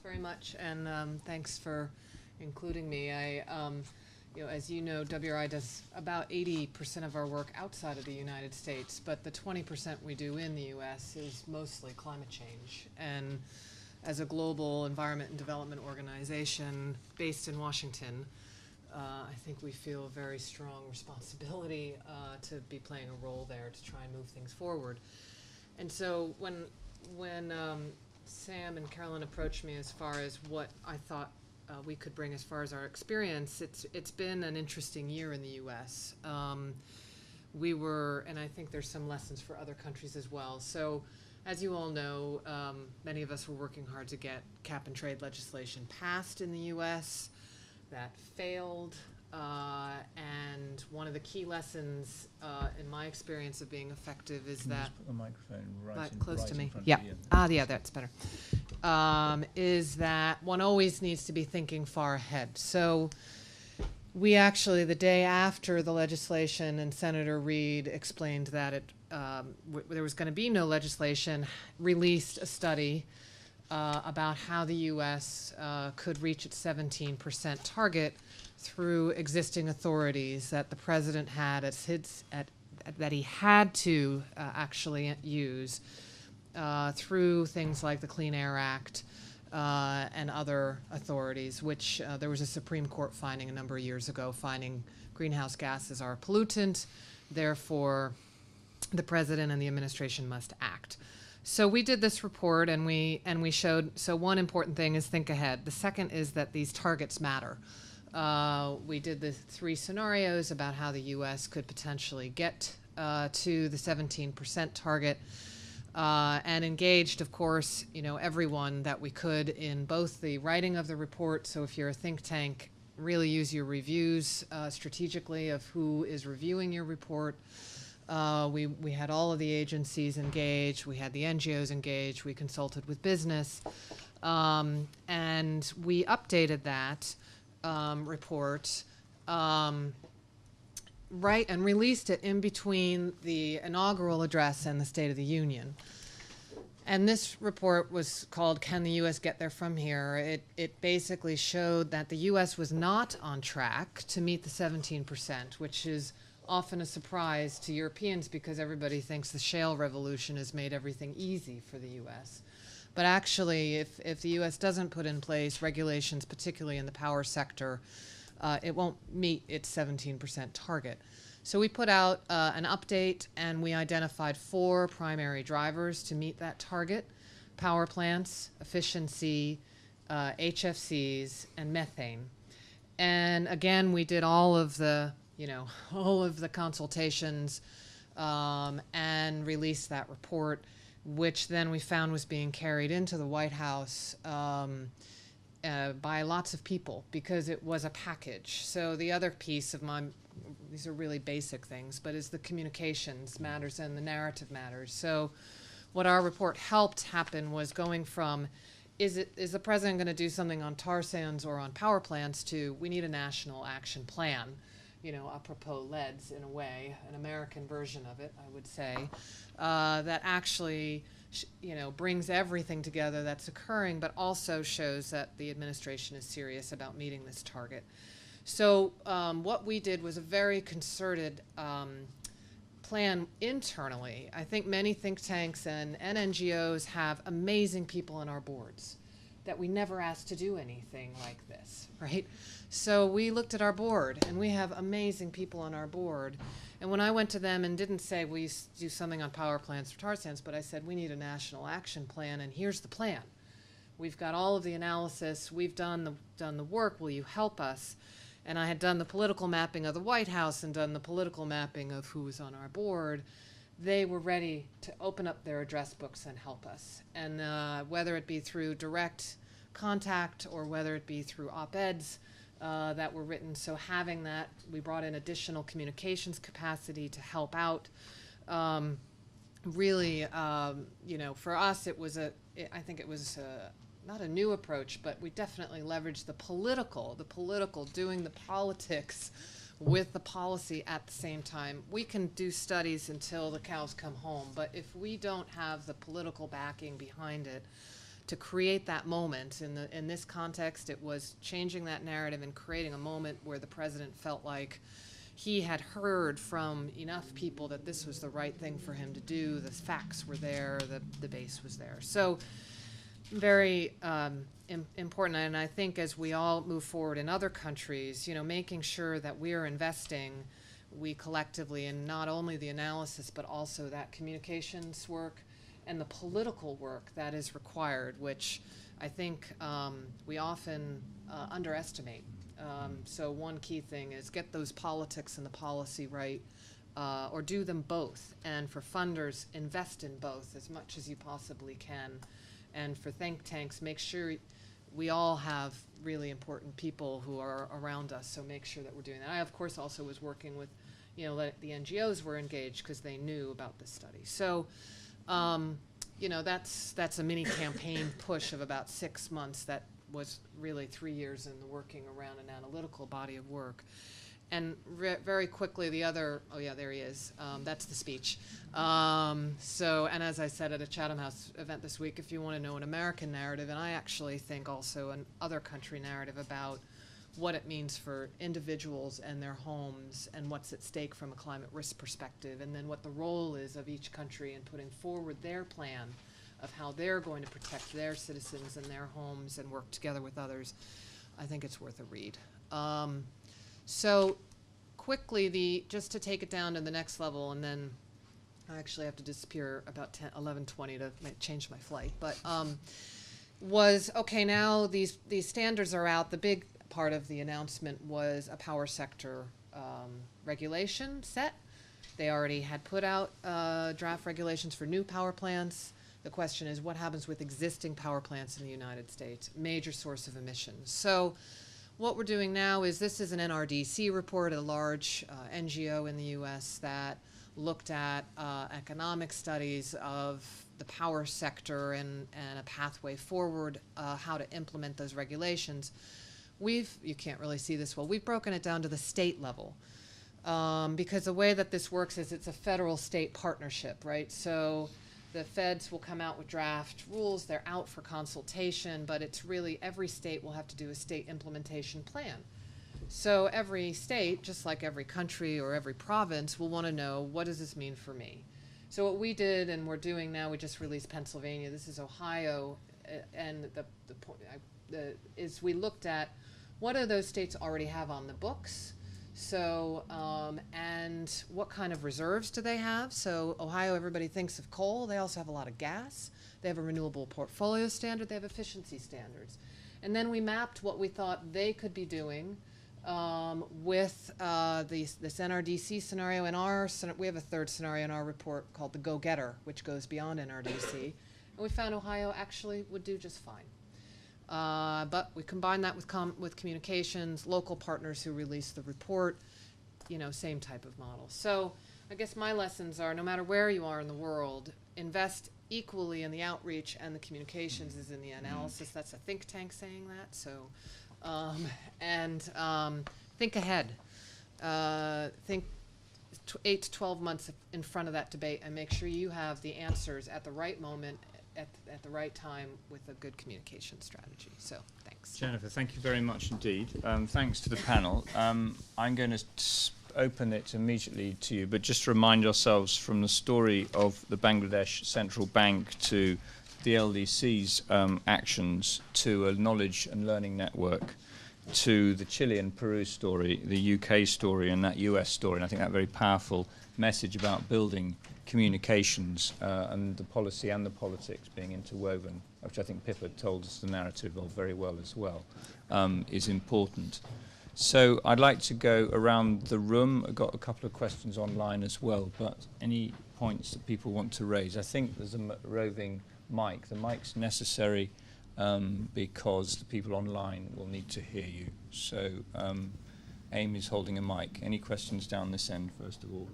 very much, and thanks for including me. As you know, WRI does about 80% of our work outside of the United States, but the 20% we do in the U.S. is mostly climate change. And as a global environment and development organization based in Washington, I think we feel a very strong responsibility to be playing a role there to try and move things forward. And so when Sam and Carolyn approached me as far as what I thought we could bring as far as our experience, it's been an interesting year in the U.S. We were, and I think there's some lessons for other countries as well. So, as you all know, many of us were working hard to get cap and trade legislation passed in the U.S. That failed, and one of the key lessons in my experience of being effective is that just put the microphone right close right to in me. front Yeah. of you. Yeah, that's better. Is that one always needs to be thinking far ahead. So we actually, the day after the legislation, and Senator Reid explained that there was going to be no legislation, released a study about how the U.S. Could reach its 17% target through existing authorities that the president had that he had to actually use through things like the Clean Air Act and other authorities, which there was a Supreme Court finding a number of years ago finding greenhouse gases are a pollutant, therefore the president and the administration must act. So we did this report and we showed, so one important thing is think ahead. The second is that these targets matter. We did the 3 scenarios about how the U.S. could potentially get to the 17% target and engaged, of course, everyone that we could in both the writing of the report. So if you're a think tank, really use your reviews strategically of who is reviewing your report. We had all of the agencies engaged, we had the NGOs engaged, we consulted with business, and we updated that report and released it in between the inaugural address and the State of the Union. And this report was called Can the U.S. Get There From Here? It basically showed that the U.S. was not on track to meet the 17%, which is often a surprise to Europeans because everybody thinks the shale revolution has made everything easy for the U.S. But actually, if the U.S. doesn't put in place regulations, particularly in the power sector, it won't meet its 17% target. So we put out an update and we identified 4 primary drivers to meet that target: power plants, efficiency, HFCs, and methane. And again, we did all of the consultations and released that report, which then we found was being carried into the White House by lots of people because it was a package. So the other piece of these are really basic things, but is the communications matters and the narrative matters. So what our report helped happen was going from is the president going to do something on tar sands or on power plants to we need a national action plan, apropos LEDs in a way, an American version of it, I would say, that actually brings everything together that's occurring, but also shows that the administration is serious about meeting this target. So what we did was a very concerted plan internally. I think many think tanks and NGOs have amazing people on our boards that we never asked to do anything like this, right? So we looked at our board, and we have amazing people on our board. And when I went to them and didn't say we do something on power plants or tar sands, but I said we need a national action plan, and here's the plan. We've got all of the analysis. We've done the work. Will you help us? And I had done the political mapping of the White House and done the political mapping of who was on our board. They were ready to open up their address books and help us. And whether it be through direct contact or whether it be through op-eds that were written. So having that, we brought in additional communications capacity to help out. Really, for us, I think it was not a new approach, but we definitely leveraged the political, doing the politics with the policy at the same time. We can do studies until the cows come home, but if we don't have the political backing behind it to create that moment. In this context, it was changing that narrative and creating a moment where the president felt like he had heard from enough people that this was the right thing for him to do. The facts were there, the base was there. So very important. And I think as we all move forward in other countries, making sure that we're investing, we collectively, in not only the analysis, but also that communications work and the political work that is required, which I think we often underestimate. So one key thing is get those politics and the policy right, or do them both. And for funders, invest in both as much as you possibly can. And for think tanks, make sure we all have really important people who are around us, so make sure that we're doing that. I, of course, also was working with, the NGOs were engaged because they knew about this study. So, that's a mini campaign push of about 6 months that was really 3 years in the working around an analytical body of work. And very quickly, the other, oh yeah, there he is. That's the speech. And as I said at a Chatham House event this week, if you want to know an American narrative, and I actually think also an other country narrative about what it means for individuals and their homes and what's at stake from a climate risk perspective, and then what the role is of each country in putting forward their plan of how they're going to protect their citizens and their homes and work together with others, I think it's worth a read. So quickly, just to take it down to the next level, and then I actually have to disappear about 11:20 to change my flight, but was, okay, now these standards are out. The big part of the announcement was a power sector regulation set. They already had put out draft regulations for new power plants. The question is, what happens with existing power plants in the United States? Major source of emissions. So what we're doing now is, this is an NRDC report, a large NGO in the US that looked at economic studies of the power sector and a pathway forward, how to implement those regulations. You can't really see this well, we've broken it down to the state level. Because the way that this works is it's a federal-state partnership, right? So the feds will come out with draft rules, they're out for consultation, but it's really every state will have to do a state implementation plan. So every state, just like every country or every province, will want to know, what does this mean for me? So what we did, and we're doing now, we just released Pennsylvania, this is Ohio, and the point is we looked at what do those states already have on the books. So, and what kind of reserves do they have? So Ohio, everybody thinks of coal. They also have a lot of gas. They have a renewable portfolio standard. They have efficiency standards. And then we mapped what we thought they could be doing with this NRDC scenario. We have a third scenario in our report called the Go-Getter, which goes beyond NRDC. And we found Ohio actually would do just fine. But we combine that with communications, local partners who release the report, same type of model. So I guess my lessons are, no matter where you are in the world, invest equally in the outreach and the communications as in the analysis. That's a think tank saying that. So, think ahead. Think 8 to 12 months in front of that debate, and make sure you have the answers at the right moment, at the right time, with a good communication strategy. So thanks. Jennifer, thank you very much indeed. Thanks to the panel. I'm going to open it immediately to you, but just remind ourselves from the story of the Bangladesh Central Bank to the LDC's actions, to a knowledge and learning network, to the Chile and Peru story, the UK story, and that US story. And I think that very powerful message about building communications and the policy and the politics being interwoven, which I think Pippa told us the narrative of very well as well, is important. So I'd like to go around the room. I've got a couple of questions online as well, but any points that people want to raise? I think there's a roving mic. The mic's necessary because the people online will need to hear you. So AIM is holding a mic. Any questions down this end, first of all?